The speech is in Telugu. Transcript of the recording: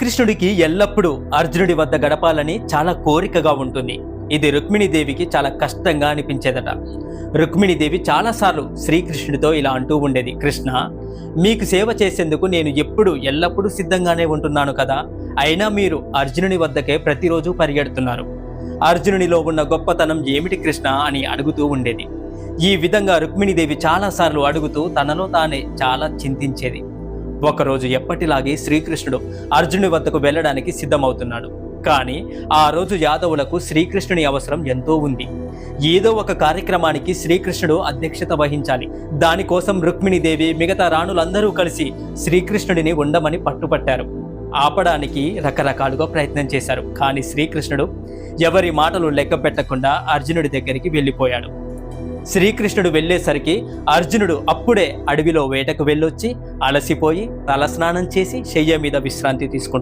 శ్రీకృష్ణుడికి ఎల్లప్పుడూ అర్జునుడి వద్ద గడపాలని చాలా కోరికగా ఉంటుంది. ఇది రుక్మిణీదేవికి చాలా కష్టంగా అనిపించేదట. రుక్మిణీదేవి చాలాసార్లు శ్రీకృష్ణుడితో ఇలా అంటూ ఉండేది, కృష్ణ, మీకు సేవ చేసేందుకు నేను ఎల్లప్పుడూ సిద్ధంగానే ఉంటున్నాను కదా, అయినా మీరు అర్జునుని వద్దకే ప్రతిరోజు పరిగెడుతున్నారు. అర్జునునిలో ఉన్న గొప్పతనం ఏమిటి కృష్ణ అని అడుగుతూ ఉండేది. ఈ విధంగా రుక్మిణీదేవి చాలాసార్లు అడుగుతూ తనలో తానే చాలా చింతించేది. ఒకరోజు ఎప్పటిలాగే శ్రీకృష్ణుడు అర్జునుడి వద్దకు వెళ్ళడానికి సిద్ధమవుతున్నాడు. కానీ ఆ రోజు యాదవులకు శ్రీకృష్ణుని అవసరం ఎంతో ఉంది. ఏదో ఒక కార్యక్రమానికి శ్రీకృష్ణుడు అధ్యక్షత వహించాలి. దానికోసం రుక్మిణీదేవి మిగతా రాణులందరూ కలిసి శ్రీకృష్ణుడిని ఉండమని పట్టుపట్టారు. ఆపడానికి రకరకాలుగా ప్రయత్నం చేశారు. కానీ శ్రీకృష్ణుడు ఎవరి మాటలు లెక్క పెట్టకుండా అర్జునుడి దగ్గరికి వెళ్ళిపోయాడు. శ్రీకృష్ణుడు వెళ్ళేసరికి అర్జునుడు అప్పుడే అడవిలో వేటకు వెళ్ళొచ్చి అలసిపోయి తలస్నానం చేసి శయ్య మీద విశ్రాంతి తీసుకుంటున్నాడు.